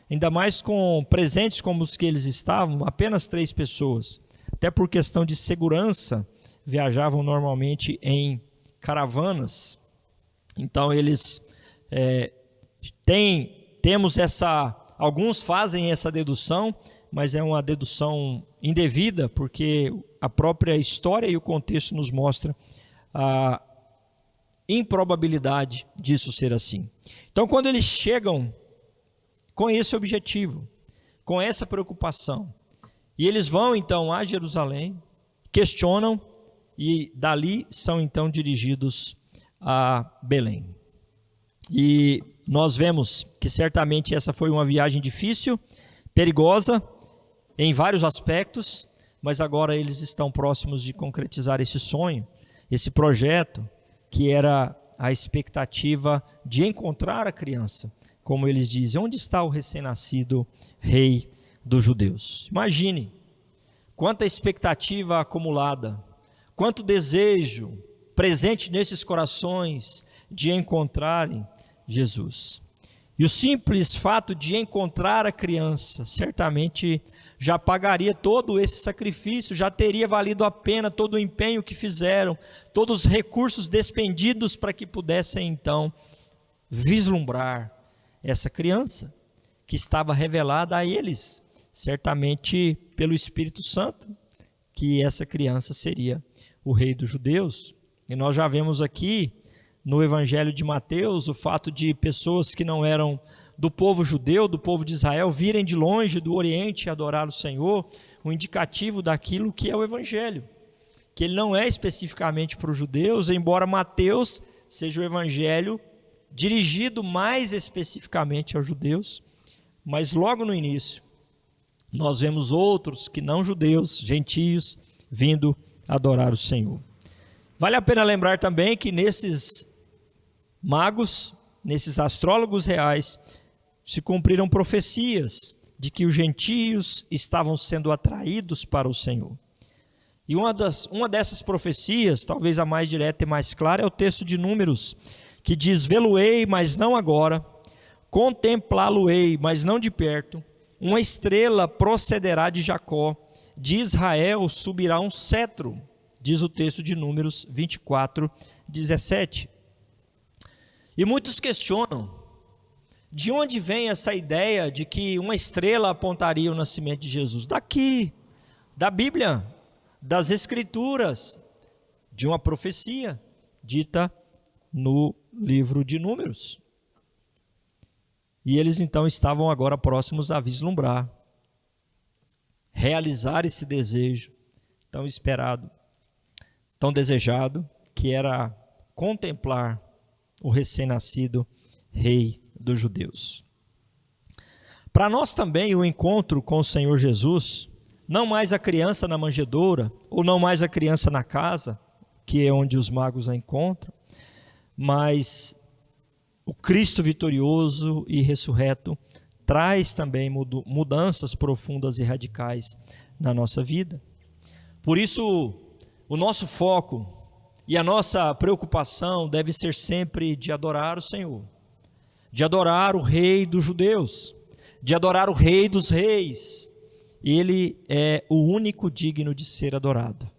S1: ainda mais com presentes como os que eles estavam, apenas 3 pessoas. Até por questão de segurança, viajavam normalmente em caravanas. Então eles temos alguns fazem essa dedução, mas é uma dedução indevida, porque a própria história e o contexto nos mostram a improbabilidade disso ser assim. Então quando eles chegam com esse objetivo, com essa preocupação, e eles vão então a Jerusalém, questionam, e dali são então dirigidos a Belém. E nós vemos que certamente essa foi uma viagem difícil, perigosa, em vários aspectos, mas agora eles estão próximos de concretizar esse sonho, esse projeto, que era a expectativa de encontrar a criança, como eles dizem, onde está o recém-nascido rei dos judeus? Imagine quanta expectativa acumulada, quanto desejo presente nesses corações de encontrarem Jesus. E o simples fato de encontrar a criança certamente já pagaria todo esse sacrifício, já teria valido a pena todo o empenho que fizeram, todos os recursos despendidos para que pudessem então vislumbrar essa criança que estava revelada a eles, certamente pelo Espírito Santo, que essa criança seria o rei dos judeus. E nós já vemos aqui no Evangelho de Mateus o fato de pessoas que não eram do povo judeu, do povo de Israel, virem de longe do Oriente adorar o Senhor, um indicativo daquilo que é o Evangelho, que ele não é especificamente para os judeus, embora Mateus seja o Evangelho dirigido mais especificamente aos judeus, mas logo no início nós vemos outros que não judeus, gentios, vindo adorar o Senhor. Vale a pena lembrar também que nesses magos, nesses astrólogos reais, se cumpriram profecias de que os gentios estavam sendo atraídos para o Senhor. E uma dessas profecias, talvez a mais direta e mais clara, é o texto de Números, que diz: vê-lo-ei, mas não agora, contemplá-lo-ei, mas não de perto, uma estrela procederá de Jacó, de Israel subirá um cetro, diz o texto de Números 24, 17. E muitos questionam, de onde vem essa ideia de que uma estrela apontaria o nascimento de Jesus? Daqui, da Bíblia, das Escrituras, de uma profecia dita no livro de Números. E eles então estavam agora próximos a vislumbrar, realizar esse desejo tão esperado, tão desejado, que era contemplar o recém-nascido rei dos judeus. Para nós também o encontro com o Senhor Jesus, não mais a criança na manjedoura, ou não mais a criança na casa, que é onde os magos a encontram, mas o Cristo vitorioso e ressurreto traz também mudanças profundas e radicais na nossa vida. Por isso, o nosso foco e a nossa preocupação deve ser sempre de adorar o Senhor, de adorar o Rei dos judeus, de adorar o Rei dos reis. Ele é o único digno de ser adorado.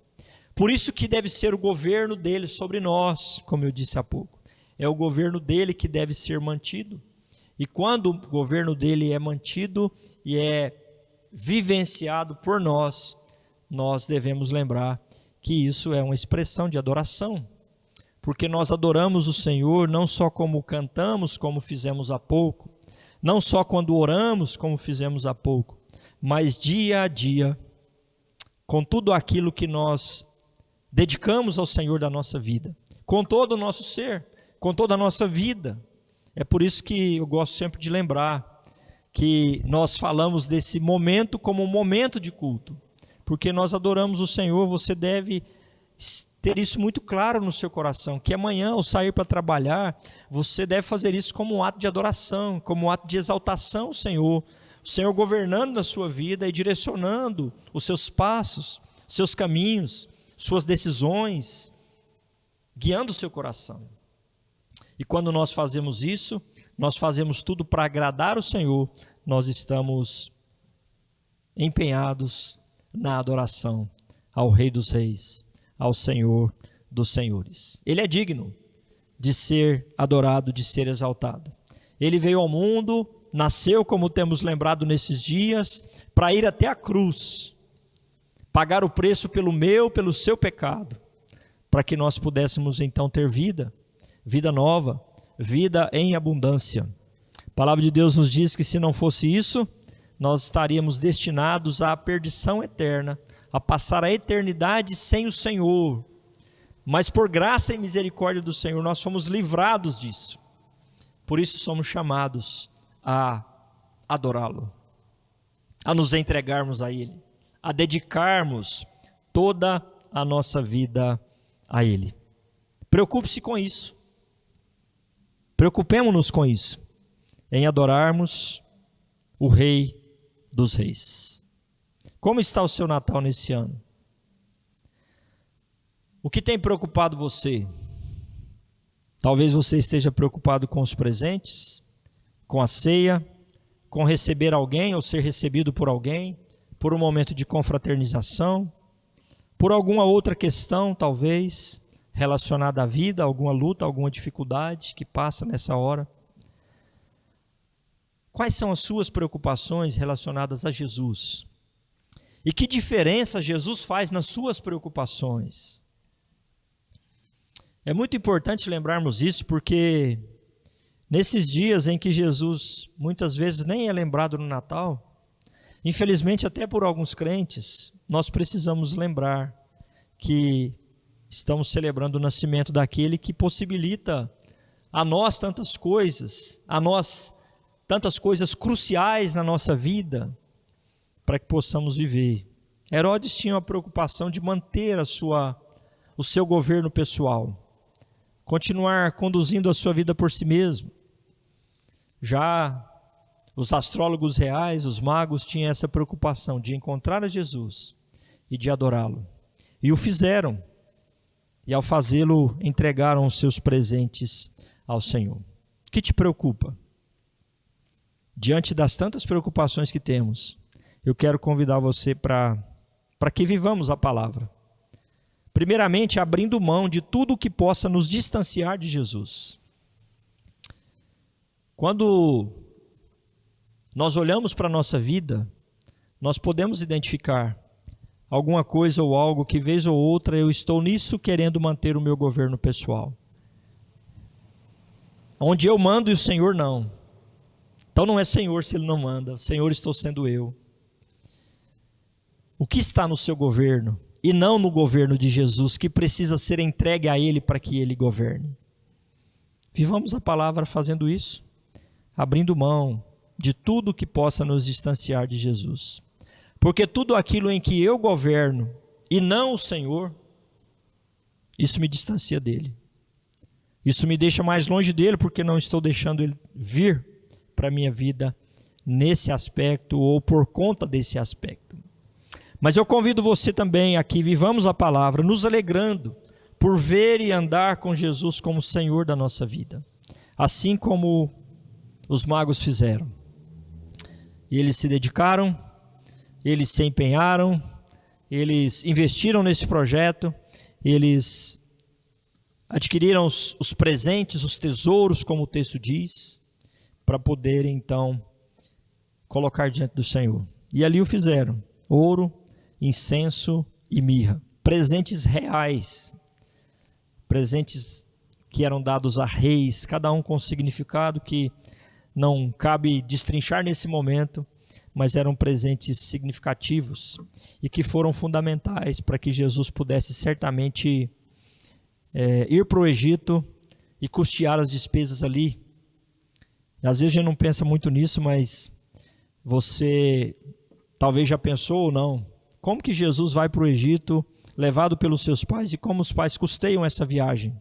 S1: Por isso que deve ser o governo dele sobre nós, como eu disse há pouco. É o governo dele que deve ser mantido. E quando o governo dele é mantido e é vivenciado por nós, nós devemos lembrar que isso é uma expressão de adoração. Porque nós adoramos o Senhor não só como cantamos, como fizemos há pouco, não só quando oramos, como fizemos há pouco, mas dia a dia, com tudo aquilo que nós dedicamos ao Senhor da nossa vida, com todo o nosso ser, com toda a nossa vida. É por isso que eu gosto sempre de lembrar que nós falamos desse momento como um momento de culto, porque nós adoramos o Senhor. Você deve ter isso muito claro no seu coração, que amanhã, ao sair para trabalhar, você deve fazer isso como um ato de adoração, como um ato de exaltação ao Senhor, o Senhor governando na sua vida e direcionando os seus passos, seus caminhos, suas decisões, guiando o seu coração. E quando nós fazemos isso, nós fazemos tudo para agradar o Senhor, nós estamos empenhados na adoração ao Rei dos Reis, ao Senhor dos Senhores. Ele é digno de ser adorado, de ser exaltado. Ele veio ao mundo, nasceu, como temos lembrado nesses dias, para ir até a cruz, pagar o preço pelo seu pecado, para que nós pudéssemos então ter vida nova, vida em abundância. A palavra de Deus nos diz que se não fosse isso, nós estaríamos destinados à perdição eterna, a passar a eternidade sem o Senhor. Mas por graça e misericórdia do Senhor, nós fomos livrados disso. Por isso somos chamados a adorá-lo, a nos entregarmos a Ele, a dedicarmos toda a nossa vida a Ele. Preocupe-se com isso. Preocupemo-nos com isso, em adorarmos o Rei dos Reis. Como está o seu Natal nesse ano? O que tem preocupado você? Talvez você esteja preocupado com os presentes, com a ceia, com receber alguém ou ser recebido por alguém, por um momento de confraternização, por alguma outra questão, talvez, relacionada à vida, alguma luta, alguma dificuldade que passa nessa hora. Quais são as suas preocupações relacionadas a Jesus? E que diferença Jesus faz nas suas preocupações? É muito importante lembrarmos isso, porque Nesses dias em que Jesus muitas vezes nem é lembrado no Natal, infelizmente até por alguns crentes, nós precisamos lembrar que estamos celebrando o nascimento daquele que possibilita a nós tantas coisas cruciais na nossa vida para que possamos viver. Herodes tinha a preocupação de manter o seu governo pessoal, continuar conduzindo a sua vida por si mesmo. Já os astrólogos reais, os magos, tinham essa preocupação de encontrar a Jesus e de adorá-lo. E o fizeram. E ao fazê-lo, entregaram os seus presentes ao Senhor. O que te preocupa? Diante das tantas preocupações que temos, eu quero convidar você para que vivamos a palavra. Primeiramente, abrindo mão de tudo que possa nos distanciar de Jesus. Quando nós olhamos para a nossa vida, nós podemos identificar alguma coisa ou algo que, vez ou outra, eu estou nisso querendo manter o meu governo pessoal. Onde eu mando e o Senhor não. Então não é Senhor se Ele não manda, o Senhor estou sendo eu. O que está no seu governo e não no governo de Jesus, que precisa ser entregue a Ele para que Ele governe? Vivamos a palavra fazendo isso, abrindo mão de tudo que possa nos distanciar de Jesus. Porque tudo aquilo em que eu governo e não o Senhor, isso me distancia dele. Isso me deixa mais longe dele, porque não estou deixando ele vir para a minha vida nesse aspecto ou por conta desse aspecto. Mas eu convido você também aqui, vivamos a palavra, nos alegrando por ver e andar com Jesus como Senhor da nossa vida. Assim como os magos fizeram. E eles se dedicaram, eles se empenharam, eles investiram nesse projeto, eles adquiriram os presentes, os tesouros, como o texto diz, para poderem então colocar diante do Senhor. E ali o fizeram: ouro, incenso e mirra, presentes reais, presentes que eram dados a reis, cada um com significado que não cabe destrinchar nesse momento, mas eram presentes significativos e que foram fundamentais para que Jesus pudesse certamente ir para o Egito e custear as despesas ali. Às vezes a gente não pensa muito nisso, mas você talvez já pensou ou não, como que Jesus vai para o Egito levado pelos seus pais e como os pais custeiam essa viagem?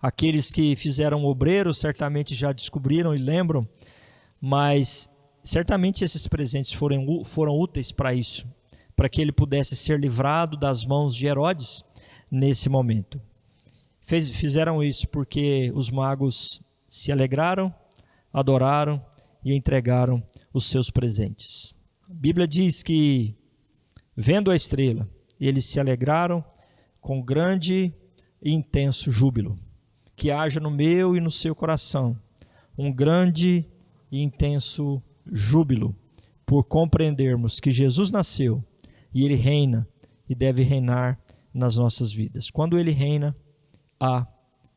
S1: Aqueles que fizeram obreiro certamente já descobriram e lembram, mas certamente esses presentes foram úteis para isso, para que ele pudesse ser livrado das mãos de Herodes nesse momento. Fizeram isso porque os magos se alegraram, adoraram e entregaram os seus presentes. A Bíblia diz que, vendo a estrela, eles se alegraram com grande e intenso júbilo. Que haja no meu e no seu coração um grande e intenso júbilo por compreendermos que Jesus nasceu e Ele reina e deve reinar nas nossas vidas. Quando Ele reina, há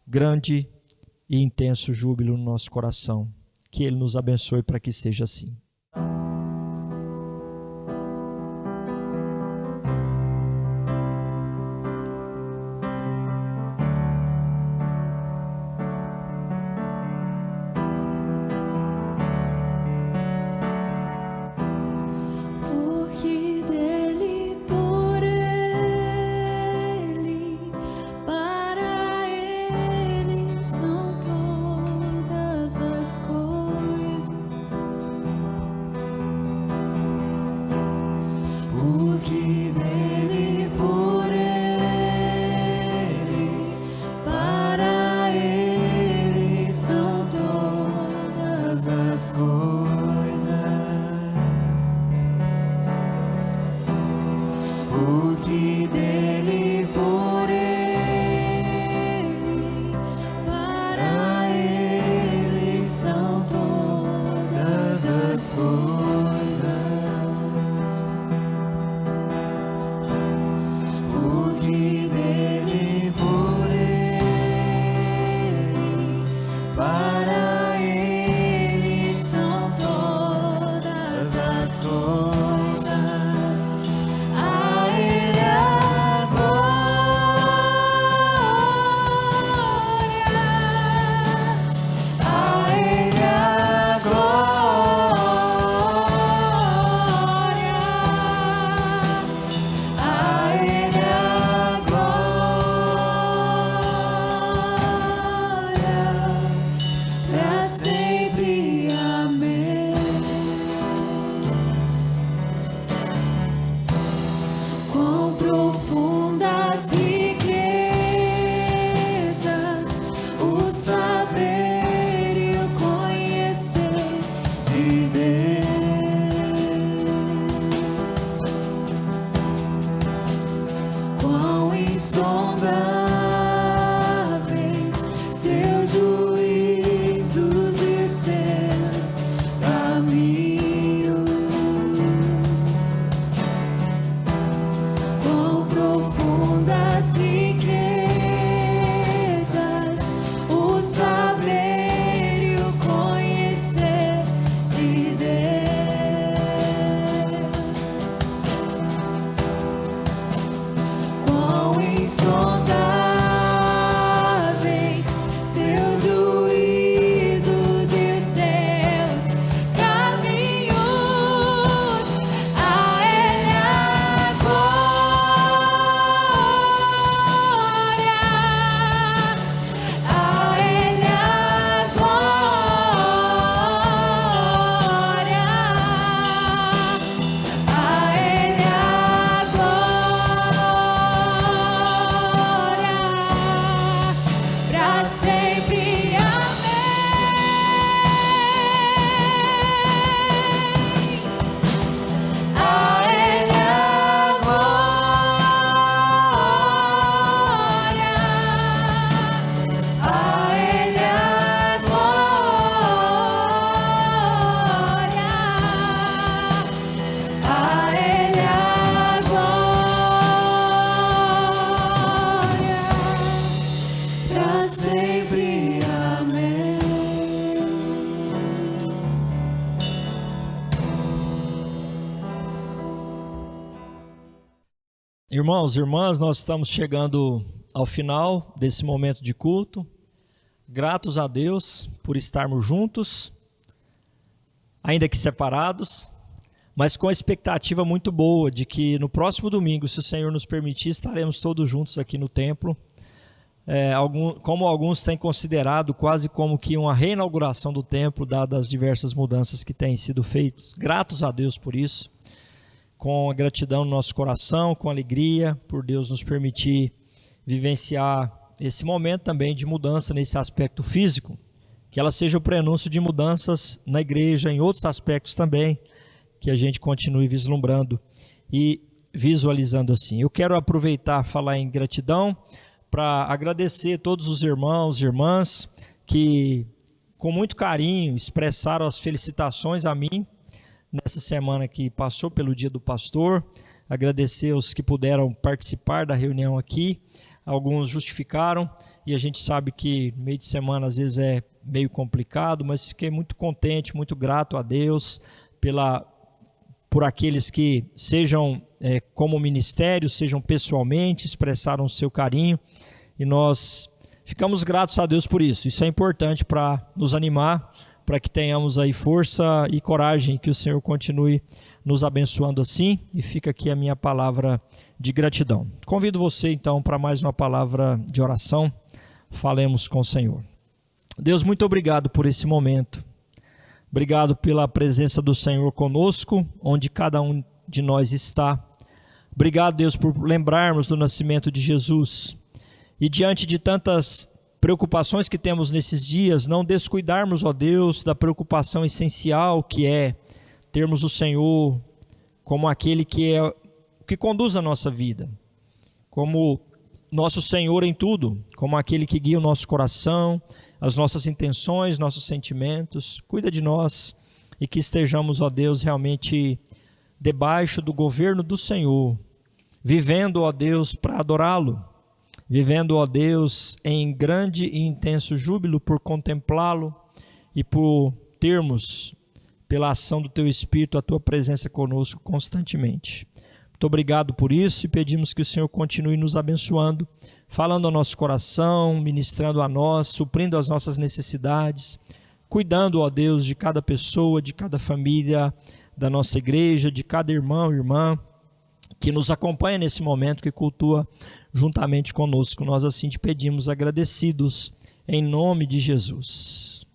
S1: grande e intenso júbilo no nosso coração. Que Ele nos abençoe para que seja assim.
S2: As coisas insondáveis, seus juízos e seus caminhos. Quão profundas riquezas o saber e o conhecer de Deus. Quão insondáveis seus juízos e os seus caminhos. A Ele a glória, a Ele a glória, a Ele a glória, pra sempre. Amém. A Ele a glória, a Ele a glória, a Ele a glória, pra sempre. Amém.
S1: Irmãos, irmãs, nós estamos chegando ao final desse momento de culto. Gratos a Deus por estarmos juntos, ainda que separados, mas com a expectativa muito boa de que no próximo domingo, se o Senhor nos permitir, estaremos todos juntos aqui no templo. Como alguns têm considerado quase como que uma reinauguração do templo, dadas as diversas mudanças que têm sido feitas. Gratos a Deus por isso, com a gratidão no nosso coração, com alegria por Deus nos permitir vivenciar esse momento também de mudança nesse aspecto físico, que ela seja o prenúncio de mudanças na igreja, em outros aspectos também, que a gente continue vislumbrando e visualizando assim. Eu quero aproveitar e falar em gratidão para agradecer todos os irmãos e irmãs que com muito carinho expressaram as felicitações a mim nessa semana que passou pelo Dia do Pastor. Agradecer aos que puderam participar da reunião aqui. Alguns justificaram e a gente sabe que meio de semana às vezes é meio complicado, mas fiquei muito contente, muito grato a Deus por aqueles que sejam como ministério, sejam pessoalmente, expressaram o seu carinho, e nós ficamos gratos a Deus por isso. Isso é importante para nos animar, para que tenhamos aí força e coragem, que o Senhor continue nos abençoando assim, e fica aqui a minha palavra de gratidão. Convido você então para mais uma palavra de oração. Falemos com o Senhor. Deus, muito obrigado por esse momento. Obrigado pela presença do Senhor conosco, onde cada um de nós está. Obrigado, Deus, por lembrarmos do nascimento de Jesus. E diante de tantas preocupações que temos nesses dias, não descuidarmos, ó Deus, da preocupação essencial que é termos o Senhor como aquele que conduz a nossa vida, como nosso Senhor em tudo, como aquele que guia o nosso coração, as nossas intenções, nossos sentimentos. Cuida de nós e que estejamos, ó Deus, realmente debaixo do governo do Senhor, vivendo, ó Deus, para adorá-lo, vivendo, ó Deus, em grande e intenso júbilo por contemplá-lo e por termos, pela ação do Teu Espírito, a Tua presença conosco constantemente. Muito obrigado por isso e pedimos que o Senhor continue nos abençoando, falando ao nosso coração, ministrando a nós, suprindo as nossas necessidades, cuidando, ó Deus, de cada pessoa, de cada família da nossa igreja, de cada irmão e irmã que nos acompanha nesse momento, que cultua juntamente conosco. Nós assim te pedimos, agradecidos, em nome de Jesus.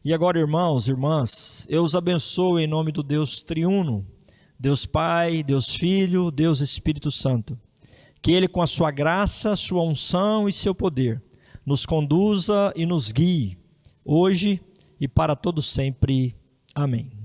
S1: E agora, irmãos e irmãs, eu os abençoo em nome do Deus triuno, Deus Pai, Deus Filho, Deus Espírito Santo. Que Ele, com a sua graça, sua unção e seu poder, nos conduza e nos guie, hoje e para todo sempre. Amém.